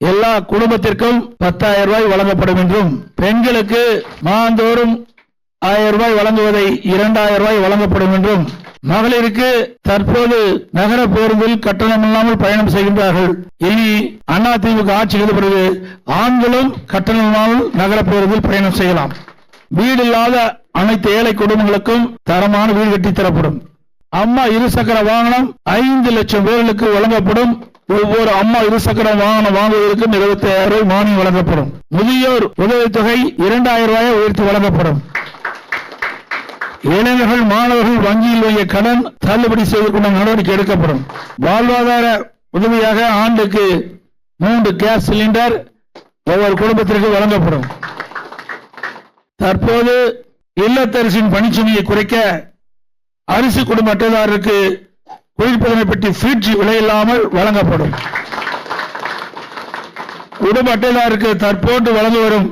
எல்லா குடும்பத்திற்கும் 10,000 ரூபாய் வழங்கப்படும் என்றும், பெண்களுக்கு மாதந்தோறும் 1000 ரூபாய் வழங்குவதை 2000 ரூபாய் வழங்கப்படும் என்றும், மகளிருக்கு தற்போது நகர பேருந்தில் கட்டணம் இல்லாமல் பயணம் செய்கின்றார்கள். இனி அதிமுக ஆட்சிக்கு பிறகு ஆண்களும் கட்டணம் இல்லாமல் நகர பேருந்தில் பயணம் செய்யலாம். வீடு இல்லாத அனைத்து ஏழை குடும்பங்களுக்கும் தரமான வீடு கட்டித் தரப்படும். அம்மா இருசக்கர வாகனம் 5 லட்சம் பேர்களுக்கு வழங்கப்படும். ஒவ்வொரு அம்மா இருசக்கர வாகனம் வாங்குவதற்கு 25,000 ரூபாய் மானியம் வழங்கப்படும். முதியோர் உதவித்தொகை 2,000 ரூபாயை உயர்த்தி வழங்கப்படும். இளைஞர்கள் மாணவர்கள் வங்கியில் வாங்கிய கடன் தள்ளுபடி செய்வதற்கான நடவடிக்கை எடுக்கப்படும். வாழ்வாதார உதவியாக ஆண்டுக்கு 3 கேஸ் சிலிண்டர் ஒவ்வொரு குடும்பத்திற்கு வழங்கப்படும். தற்போது இல்லத்தரசின் பணிச்சுமையை குறைக்க அரிசி குடும்ப அட்டைதாரருக்கு குளிர்பதன பெட்டி ஃபிரிட்ஜ் விலையில்லாமல் வழங்கப்படும். குடும்ப அட்டைதாரருக்கு தற்போது வழங்கி வரும்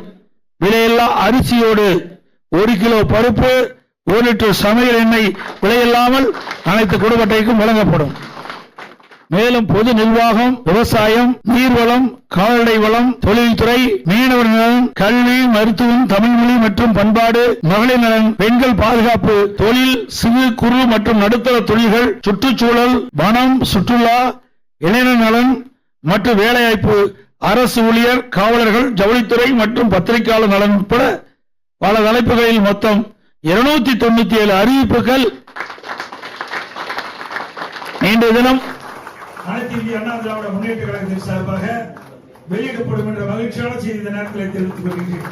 விலையில்லா அரிசியோடு 1 கிலோ பருப்பு 1 லிட்டர் சமையல் எண்ணெய் விலையில்லாமல் அனைத்து குடும்ப அட்டைக்கும் வழங்கப்படும். மேலும் பொது நிர்வாகம், விவசாயம், நீர்வளம், கால்நடை வளம், தொழில்துறை, மீனவர் நலன், கல்வி, மருத்துவம், தமிழ்மொழி மற்றும் பண்பாடு, மகளிர் நலன், பெண்கள் பாதுகாப்பு, தொழில், சிறு குறு மற்றும் நடுத்தர தொழில்கள், சுற்றுச்சூழல், வனம், சுற்றுலா, இளைஞர் நலன் மற்றும் வேலைவாய்ப்பு, அரசு ஊழியர், காவலர்கள், ஜவுளித்துறை மற்றும் பத்திரிகையாளர் நலன் உட்பட பல தலைப்புகளில் மொத்தம் 297 அறிவிப்புகள் இன்றைய தினம் அனைத்து இந்திய அண்ணா திராவிட முன்னேற்ற கழகத்தின் சார்பாக வெளியிடப்படும் என்ற மகிழ்ச்சியான செய்தி இந்த நேரத்தில் தெரிவித்துக் கொள்கிறேன்.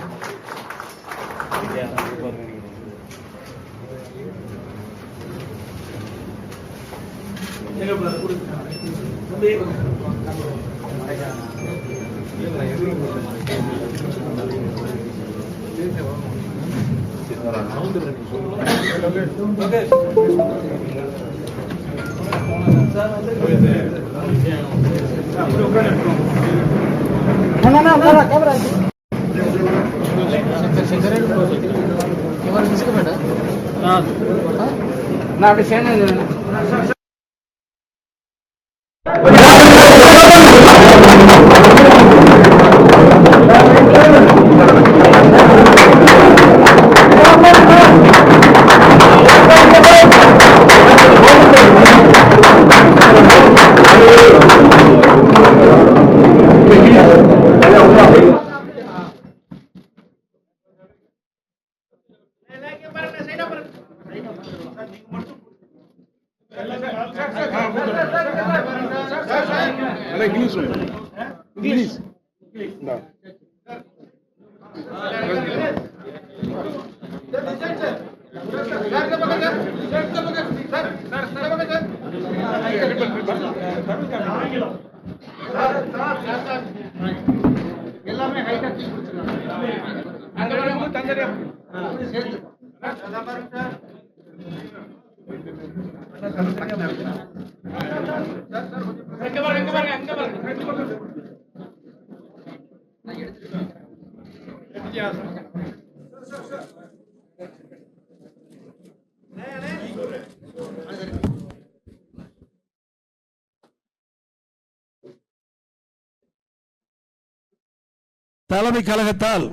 தலைமை கழகத்தால்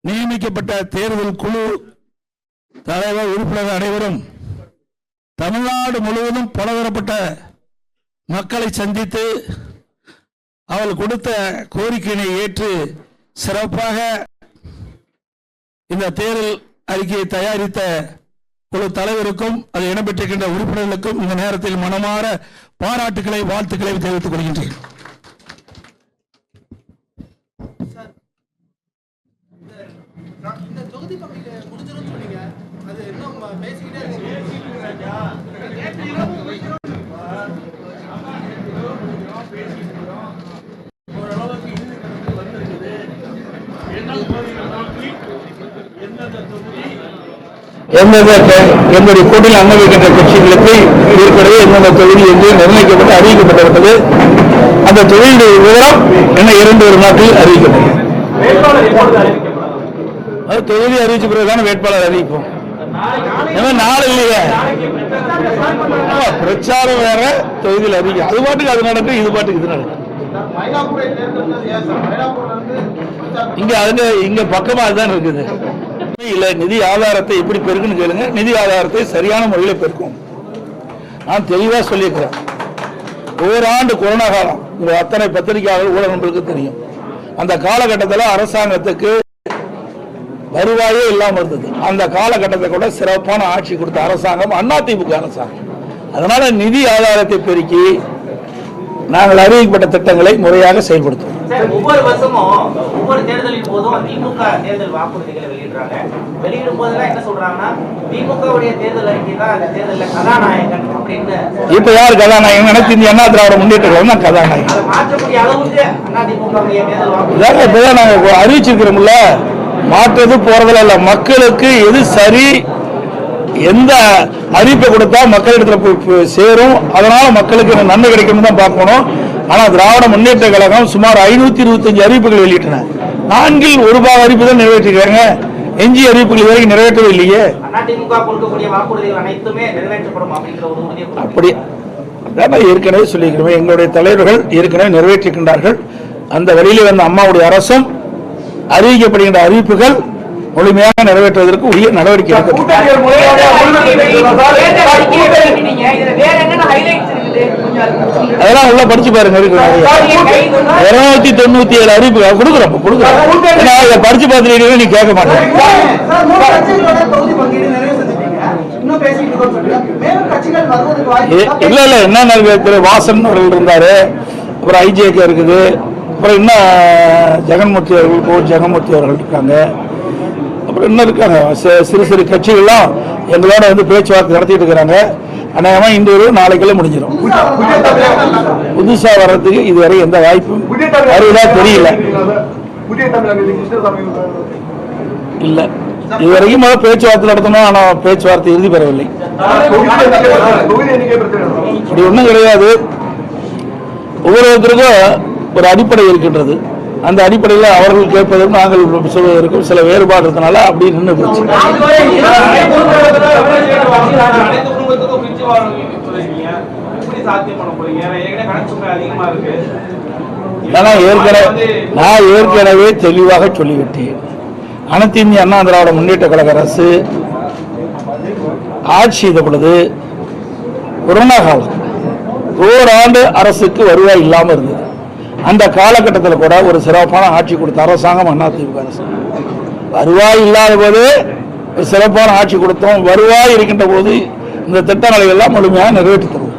நியமிக்கப்பட்ட தேர்தல் குழு தலைவர் உறுப்பினர்கள் அனைவரும் தமிழ்நாடு முழுவதும் பலதரப்பட்ட மக்களை சந்தித்து அவர்கள் கொடுத்த கோரிக்கையினை ஏற்று சிறப்பாக இந்த தேர்தல் அறிக்கையை தயாரித்த குழு தலைவருக்கும் அது இடம்பெற்றிருக்கின்ற உறுப்பினர்களுக்கும் இந்த நேரத்தில் மனமாற பாராட்டுக்களை வாழ்த்துக்களை தெரிவித்துக் கொள்கின்றேன். என்னுடைய கூட்டில் அங்கீகரிக்கின்ற கட்சிகளுக்கு ஏற்கனவே எந்தெந்த தொகுதி என்று நிர்ணயிக்கப்பட்டு அறிவிக்கப்பட்டிருப்பது. அந்த தொகுதியுடைய விவரம் என்ன 2 நாட்களில் அறிவிக்கப்பட்டது. அது தொகுதி அறிவிச்ச பிறகுதான் வேட்பாளர் அறிவிப்போம். நாள் இல்லையே, பிரச்சாரம் வேற, தொகுதியில் அறிக்கை, அது பாட்டுக்கு அது நடக்கும், இது பாட்டுக்கு இது நடக்கும். இங்க பக்கமா அதுதான் இருக்குது. இல்ல நிதி ஆதாரத்தை எப்படி பெருக்குன்னு கேளுங்க. நிதி ஆதாரத்தை சரியான முறையில் பெருக்கும். நான் தெளிவா சொல்லியிருக்கிறேன். ஓராண்டு கொரோனா காலம், அத்தனை பத்திரிகையாளர் ஊடகங்களுக்கு தெரியும். அந்த காலகட்டத்தில் அரசாங்கத்துக்கு வருவாயே இல்லாமல் இருந்தது. அந்த காலகட்டத்தை கூட சிறப்பான ஆட்சி கொடுத்த அரசாங்கம் அதிமுக அரசாங்கம். அதனால நிதி ஆதாரத்தை பெருக்கி நாங்கள் அறிவிக்கப்பட்ட திட்டங்களை முறையாக செயல்படுத்துவோம். ஒவ்வொரு வருஷமும் ஒவ்வொரு தேர்தலின் போதும் திமுக தேர்தல் வாக்குறுதிகளை வெளியிடுறாங்க. வெளியிடும் போதெல்லாம் என்ன சொல்றாங்கன்னா, திமுகவுடைய தேர்தல் அறிக்கை தான் அந்த தேர்தலில் கதாநாயகன் அப்படின்னு. இப்ப யார் கதாநாயகன்? அனைத்து இந்திய அண்ணா திராவிட முன்னேற்ற கழகம் கதாநாயகன். அதை மாற்றக்கூடிய அளவுக்கு அதிமுகவுடைய தேர்தல் வாக்குறுதி இப்பதான் நாங்க அறிவிச்சிருக்கிறோம்ல. மாற்றது போறதுல இல்ல, மக்களுக்கு எது சரி, எந்த அறிவிப்பை கொடுத்தா மக்களிடத்துல போய் சேரும், அதனால மக்களுக்கு நன்மை கிடைக்கும் தான் பார்க்கணும். ஆனா திராவிட முன்னேற்ற கழகம் சுமார் 525 அறிவிப்புகள் வெளியிட்டன. 4இல் 1 பாக அறிவிப்பு தான் நிறைவேற்றிருக்காங்க. எஞ்சிய அறிவிப்புகள் வரைக்கும் நிறைவேற்றவே இல்லையே. அப்படி ஏற்கனவே சொல்லியிருக்கிறோம். எங்களுடைய தலைவர்கள் ஏற்கனவே நிறைவேற்றிருக்கின்றார்கள். அந்த வழியில் வந்த அம்மாவுடைய அரசும் அறிவிக்கப்படுகின்ற அறிவிப்புகள் முழுமையாக நிறைவேற்றுவதற்கு உரிய நடவடிக்கை எடுக்கும். அதெல்லாம் உள்ள படிச்சு பாருங்க. 297 அறிவிப்புகள் கொடுக்குறோம். படிச்சு பார்த்துட்டு நீ கேட்க மாட்டேன். இல்ல இல்ல, என்ன வாசன் அவர்கள் இருந்தாரு, அப்புறம் ஐஜேகே இருக்குது, அப்புறம் இன்னும் ஜெகன்மூர்த்தி அவர்கள், ஜெகன்மூர்த்தி அவர்கள் இருக்காங்க, அப்புறம் இன்னும் இருக்காங்க. சிறு சிறு கட்சிகள்லாம் எங்களோட வந்து பேச்சுவார்த்தை நடத்திட்டு இருக்கிறாங்க. அநேகமா இன்று நாளைக்கெல்லாம் முடிஞ்சிடும். புதுசா வர்றதுக்கு இதுவரை எந்த வாய்ப்பும் வருவதா தெரியல. இல்ல, இதுவரைக்கும் பேச்சுவார்த்தை நடத்தணும். ஆனா பேச்சுவார்த்தை இறுதி பெறவில்லை. அப்படி ஒண்ணும் கிடையாது. ஒவ்வொருத்தருக்கும் ஒரு அடிப்படை இருக்கின்றது. அந்த அடிப்படையில் அவர்கள் கேட்பதற்கும் நாங்கள் சொல்வதற்கும் சில வேறுபாடு இருந்தனால அப்படி நின்று போச்சு. நான் ஏற்கனவே தெளிவாக சொல்லிவிட்டேன். அனைத்து இந்திய அண்ணா திராவிட முன்னேற்ற கழக அரசு ஆட்சி செய்த பொழுது கொரோனா காலம், ஓராண்டு அரசுக்கு வருவாய் இல்லாமல் இருந்தது. அந்த காலகட்டத்தில் கூட ஒரு சிறப்பான ஆட்சி கொடுத்த அரசாங்கம் அதிமுக அரசு. வருவாய் இல்லாத போது ஒரு சிறப்பான ஆட்சி கொடுத்தோம். வருவாய் இருக்கின்ற போது இந்த திட்டங்களை எல்லாம் முழுமையாக நிறைவேற்றி தருவோம்.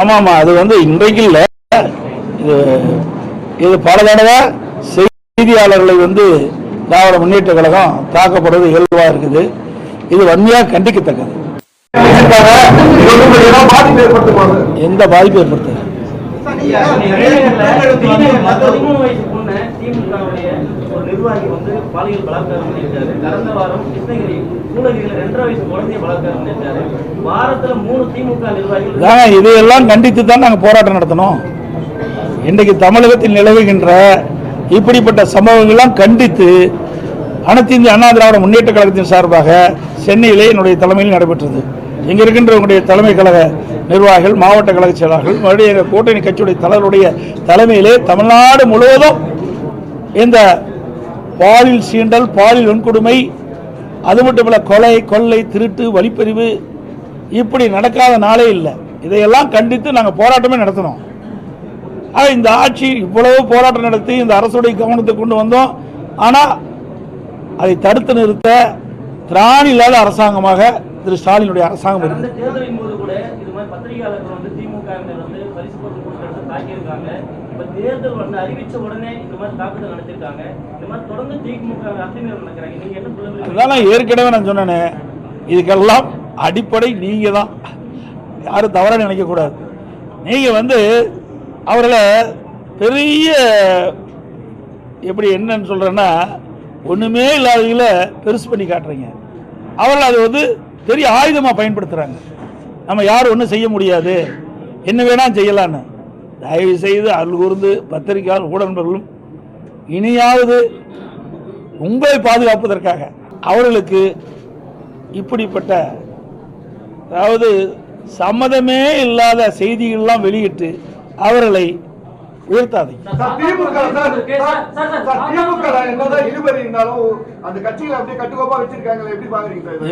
ஆமா ஆமா, அது வந்து இன்றைக்கு இல்ல, இது பல தடவை செய்தியாளர்களை வந்து திராவிட முன்னேற்ற கழகம் தாக்கப்படுவது இயல்பா இருக்குது. இது வன்மையாக கண்டிக்கத்தக்கது. எந்த பாதிப்பு ஏற்படுத்த நிர்வாகி வந்து பாலியல் பலாத்காரம் பண்ணியிருக்காரு. கடந்த வாரம் கிருஷ்ணகிரி சூளகிரியில் 2.5 வயசு குழந்தைய பலாத்காரம் பண்ணியிருக்காரு. வாரத்துல 3 திமுக நிர்வாகிகள். இதையெல்லாம் கண்டித்து தான் நாங்கள் போராட்டம் நடத்தணும். இன்றைக்கு தமிழகத்தில் நிலவுகின்ற இப்படிப்பட்ட சம்பவங்கள்லாம் கண்டித்து அனைத்து இந்திய அண்ணா திராவிட முன்னேற்ற கழகத்தின் சார்பாக சென்னையிலே என்னுடைய தலைமையில் நடைபெற்றது. இங்கே இருக்கின்ற உங்களுடைய தலைமை கழக நிர்வாகிகள், மாவட்ட கழக செயலாளர்கள், மறுபடியும் எங்கள் கூட்டணி கட்சியுடைய தலைவருடைய தலைமையிலே தமிழ்நாடு முழுவதும் இந்த பாலியல் சீண்டல், பாலியல் வன்கொடுமை, அது மட்டுமல்ல கொலை, கொள்ளை, திருட்டு, வழிப்பறிவு இப்படி நடக்காத நாளே இல்லை. இதையெல்லாம் கண்டித்து நாங்கள் போராட்டமே நடத்தினோம். இந்த ஆட்சி இவ்வளவு போராட்டம் நடத்தி இந்த அரசுடைய கவனத்தை கொண்டு வந்தோம். ஆனால் அதை தடுத்து நிறுத்த திராணி இல்லாத அரசாங்கமாக திரு ஸ்டாலினுடைய அரசாங்கம் இருக்கு. ஏற்கனவே நான் சொன்னேன், இதுக்கெல்லாம் அடிப்படை நீங்க தான். யாரும் தவறா நினைக்க கூடாது. நீங்க வந்து அவர்களை பெரிய எப்படி என்னன்னு சொல்றேன்னா, ஒண்ணுமே இல்லாதவங்கள பெருசு பண்ணி காட்டுறீங்க. அவர்கள் அது வந்து பெரிய ஆயுதமா பயன்படுத்துறாங்க. நம்ம யாரும் ஒன்றும் செய்ய முடியாது, என்ன வேணா செய்யலான்னு. தயவு செய்து அருள் கூர்ந்து பத்திரிகையாளர் ஊடக நண்பர்களும் இனியாவது உங்களை பாதுகாப்பதற்காக அவர்களுக்கு இப்படிப்பட்ட அதாவது சம்மதமே இல்லாத செய்திகள்லாம் வெளியிட்டு அவர்களை உயர்த்தாதீங்க.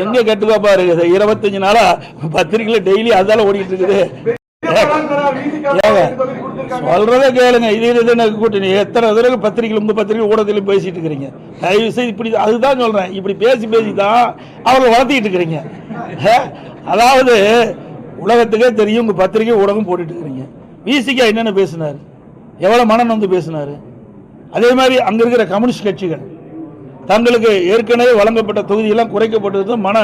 எங்க கட்டுக்கோப்பா இருக்குது? 25 நாளா பத்திரிகையில டெய்லி அதால ஓடிட்டு இருக்குது. சொல்றத கேளுங்க. இது கூட்டணி எத்தனை தடவை பத்திரிகை உங்க பத்திரிகை ஊடகத்திலும் பேசிட்டு இருக்கிறீங்க. தயவு செய்து இப்படி அதுதான் சொல்றேன். இப்படி பேசி தான் அவர்கள் வளர்த்திட்டு இருக்கிறீங்க. அதாவது உலகத்துக்கே தெரியும் உங்க பத்திரிகை ஊடகம் போட்டுட்டு இருக்கிறீங்க. விசிகா என்னென்ன பேசினார், எவ்வளவு மனம் வந்து பேசினாரு. அதே மாதிரி அங்க இருக்கிற கம்யூனிஸ்ட் கட்சிகள் தங்களுக்கு ஏற்கனவே வழங்கப்பட்ட தொகுதியெல்லாம் குறைக்கப்பட்டது மன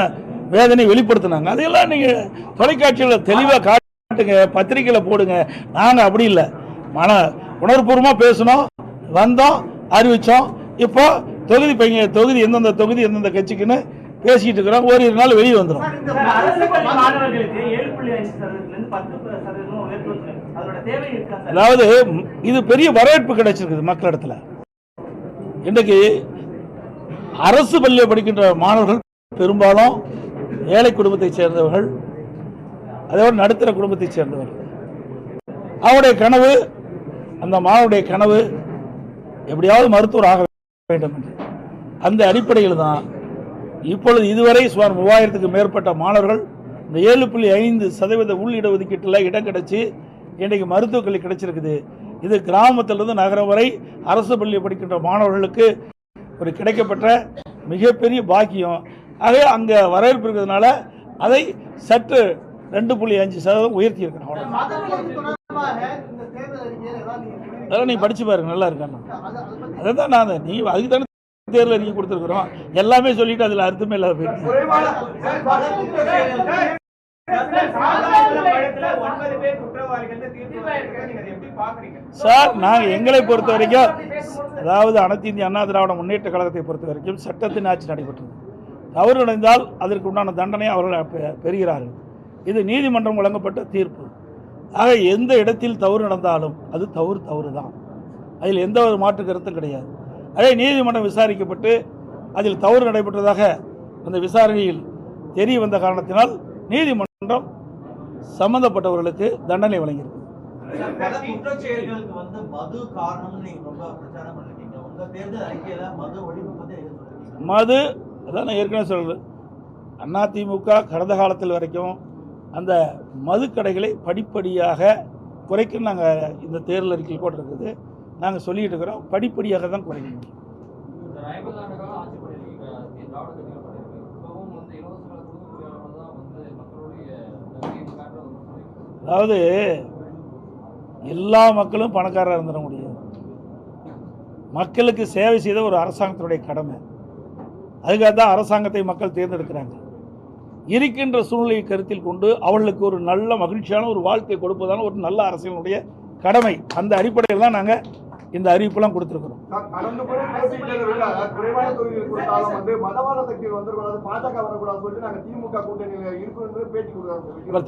வேதனை வெளிப்படுத்தினாங்க. அதையெல்லாம் நீங்க தொலைக்காட்சியில் தெளிவாக காட்டுங்க, பத்திரிகையில போடுங்க. நாங்க அப்படி இல்லை, மன உணர்வுபூர்வமா பேசணும், வந்தோம், அறிவிச்சோம். இப்போ தொகுதி எந்தெந்த தொகுதி எந்தெந்த கட்சிக்குன்னு பேசிட்டு இருக்கிறோம். ஒரு நாள் வெளியே வந்துடும். அதாவது இது பெரிய வரவேற்பு கிடைச்சிருக்குது மக்களிடத்துல. இன்றைக்கு அரசு பள்ளியில் படிக்கின்ற மாணவர்கள் பெரும்பாலும் ஏழை குடும்பத்தை சேர்ந்தவர்கள், அதோட நடுத்தர குடும்பத்தை சேர்ந்தவர்கள். அவருடைய கனவு, அந்த மாணவருடைய கனவு எப்படியாவது மருத்துவர் ஆக வேண்டும் என்று அந்த அடிப்படையில் தான் இப்பொழுது இதுவரை சுமார் 3000க்கு மேற்பட்ட மாணவர்கள் இந்த 7.5% உள் இடஒதுக்கீட்டில் இடம் கிடைச்சி இன்றைக்கு மருத்துவக் கல்வி கிடைச்சிருக்குது. இது கிராமத்திலிருந்து நகரம் வரை அரசு பள்ளியில் படிக்கின்ற மாணவர்களுக்கு ஒரு கிடைக்கப்பட்ட மிகப்பெரிய பாக்கியம். ஆகவே அங்கே வரவேற்பு இருக்கிறதுனால அதை சற்று 2.5% உயர்த்தி இருக்கிறோம். அதெல்லாம் நீங்க படிச்சு பாருங்க, நல்லா இருக்காண்ணா. அதான் நான் நீ அதுக்கு தானே தேர்தல் அறிக்கை கொடுத்துருக்குறோம். எல்லாமே சொல்லிட்டு அதுல அர்த்தமே இல்லாத போயிருக்கு. சார், நாங்க எங்களை பொறுத்த வரைக்கும், அதாவது அனைத்து இந்திய அண்ணா திராவிட முன்னேற்ற கழகத்தை பொறுத்த வரைக்கும் சட்டத்தின் ஆட்சி நடைபெற்றது. தவறு நடந்தால் அதற்கு உண்டான தண்டனை அவர்கள் பெறுகிறார்கள். இது நீதிமன்றம் வழங்கப்பட்ட தீர்ப்பு. ஆக எந்த இடத்தில் தவறு நடந்தாலும் அது தவறு தான். அதில் எந்த ஒரு மாற்று கருத்தும் கிடையாது. அதே நீதிமன்றம் விசாரிக்கப்பட்டு அதில் தவறு நடைபெற்றதாக அந்த விசாரணையில் தெரிய வந்த காரணத்தினால் நீதிமன்றம் சம்பந்தப்பட்டவர்களுக்கு தண்டனை வழங்கியிருக்கு. மது அதான் ஏற்கனவே சொல்றது. அதிமுக கடந்த காலத்தில் வரைக்கும் அந்த மது கடைகளை படிப்படியாக குறைக்க நாங்கள் இந்த தேர்தல் அறிக்கையில் போட்டிருக்குது. நாங்கள் சொல்லிட்டு இருக்கிறோம், படிப்படியாக தான் குறைக்க முடியும். அதாவது எல்லா மக்களும் பணக்காரராக இருந்துட முடியாது. மக்களுக்கு சேவை செய்த ஒரு அரசாங்கத்தினுடைய கடமை. அதுக்காக தான் அரசாங்கத்தை மக்கள் தேர்ந்தெடுக்கிறாங்க. இருக்கின்ற சூழ்நிலையை கருத்தில் கொண்டு அவர்களுக்கு ஒரு நல்ல மகிழ்ச்சியான ஒரு வாழ்க்கை கொடுப்பதான ஒரு நல்ல அரசியலுடைய கடமை. அந்த அடிப்படையில் தான் நாங்கள் இந்த அறிவிப்பெல்லாம் கொடுத்துருக்கிறோம்.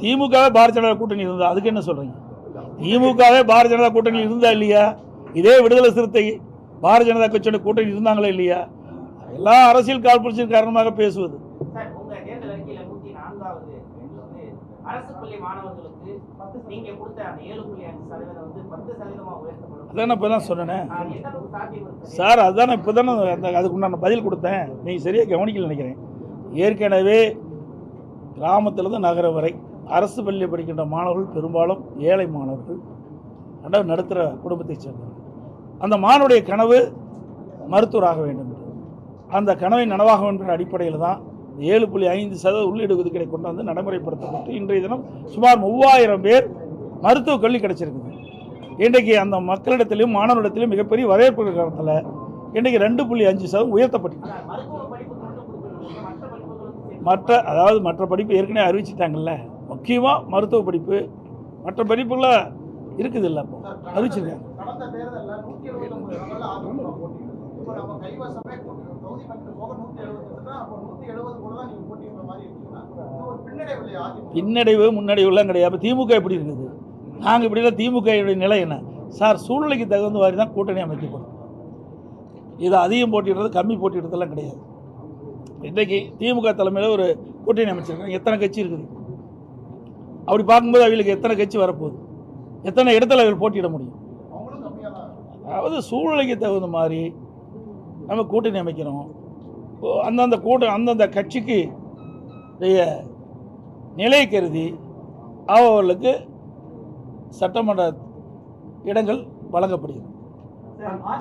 திமுகவே பாரதிய ஜனதா கூட்டணி இருந்தா அதுக்கு என்ன சொல்றீங்க? திமுகவே பாரதிய ஜனதா கூட்டணி இருந்தா இல்லையா? இதே விடுதலை சிறுத்தை பாரதிய ஜனதா கட்சியோட கூட்டணி இருந்தாங்களா இல்லையா? எல்லா அரசியல் காழ்ப்புணர்ச்சியின் காரணமாக பேசுவது. அரசு பள்ளி மாணவர்களுக்கு நீங்க கொடுத்த அந்த 7.5% வந்து 10% உயர்த்தப்படும். அதான் இப்பதான் சொன்னேன் சார். அதுதான் இப்பதானே அதுக்கு நான் பதில் கொடுத்தேன். நீங்க சரியா கவனிக்கல நினைக்கிறேன். ஏற்கனவே கிராமத்திலிருந்து நகரம் வரை அரசு பள்ளியில் படிக்கின்ற மாணவர்கள் பெரும்பாலும் ஏழை மாணவர்கள், அதாவது நடுத்தர குடும்பத்தை சேர்ந்தவர்கள். அந்த மாணவருடைய கனவு மருத்துவராக வேண்டும். அந்த கனவை நனவாக என்ற அடிப்படையில் தான் 7.5% உள்ளீடு ஒதுக்கீடை கொண்டு வந்து நடைமுறைப்படுத்தப்பட்டு இன்றைய தினம் சுமார் 3000 பேர் மருத்துவக் கல்வி கிடைச்சிருக்குது. இன்றைக்கு அந்த மக்களிடத்திலும் மாணவரிடத்திலும் மிகப்பெரிய வரவேற்பு காரணத்தில் இன்றைக்கு 2.5% உயர்த்தப்பட்டிருக்கு. மற்ற படிப்பு ஏற்கனவே அறிவிச்சிட்டாங்கல்ல. முக்கியமாக மருத்துவ படிப்பு மற்ற படிப்புல இருக்குது இல்லை, அப்போ அறிவிச்சிருக்காங்க. பின்னடைவு முன்னடைவுலாம் கிடையாது. திமுக எப்படி இருக்குது? நாங்கள் இப்படி இல்லை. திமுக நிலை என்ன சார்? சூழ்நிலைக்கு தகுந்த மாதிரி தான் கூட்டணி அமைக்கப்படும். இது அதிகம் போட்டிடுறது கம்மி போட்டிடுறதெல்லாம் கிடையாது. இன்றைக்கி திமுக தலைமையில் ஒரு கூட்டணி அமைச்சிருக்காங்க. எத்தனை கட்சி இருக்குது? அப்படி பார்க்கும்போது அவங்களுக்கு எத்தனை கட்சி வரப்போகுது? எத்தனை இடத்துல அவர்கள் போட்டியிட முடியும்? அதாவது சூழ்நிலைக்கு தகுந்த மாதிரி நம்ம கூட்டணி அமைக்கிறோம். அந்தந்த கட்சிக்கு நிலை கருதி அவர்களுக்கு சட்டமன்ற இடங்கள் வழங்கப்படுகிறது,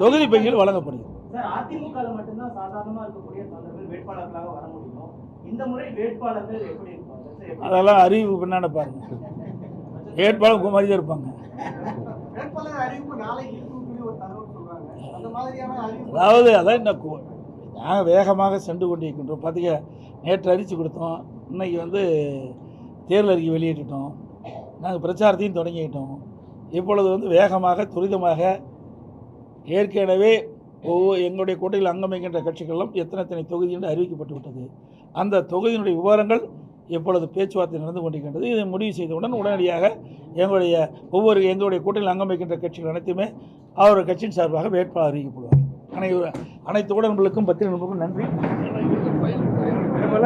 தொகுதி பங்கில் வழங்கப்படுகிறது. அதிமுக மட்டும்தான் சாதாரணமா இருக்கக்கூடிய தொண்டர்கள் வேட்பாளர்களாக வர முடியும். இந்த முறை வேட்பாளர்கள் எப்படி இருப்பாங்க? அதெல்லாம் அறிவு பின்னாடி பாருங்க. வேட்பாளர் குமாரிதான் இருப்பாங்க. அதாவது அதான் நாங்கள் வேகமாக சென்று கொண்டிருக்கின்றோம். பார்த்தீங்க, நேற்று அறிவிச்சு கொடுத்தோம், இன்னைக்கு தேர்தல் அறிக்கை வெளியிட்டுட்டோம், நாங்கள் பிரச்சாரத்தையும் தொடங்கிட்டோம். இப்பொழுது வேகமாக துரிதமாக ஏற்கனவே எங்களுடைய கூட்டணியில் அங்கமைக்கின்ற கட்சிகளெல்லாம் எத்தனை தொகுதி என்று அறிவிக்கப்பட்டு விட்டது. அந்த தொகுதியினுடைய விவரங்கள் இப்பொழுது பேச்சுவார்த்தை நடந்து கொண்டிருக்கின்றது. இதை முடிவு செய்தவுடன் உடனடியாக எங்களுடைய கூட்டணியில் அங்கமைக்கின்ற கட்சிகள் அனைத்துமே அவர் கட்சியின் சார்பாக வேட்பாளர் அறிவிக்கப்படுவார். அனைத்து உடன்களுக்கும் பத்திரிகை நண்பர்களுக்கும் நன்றி.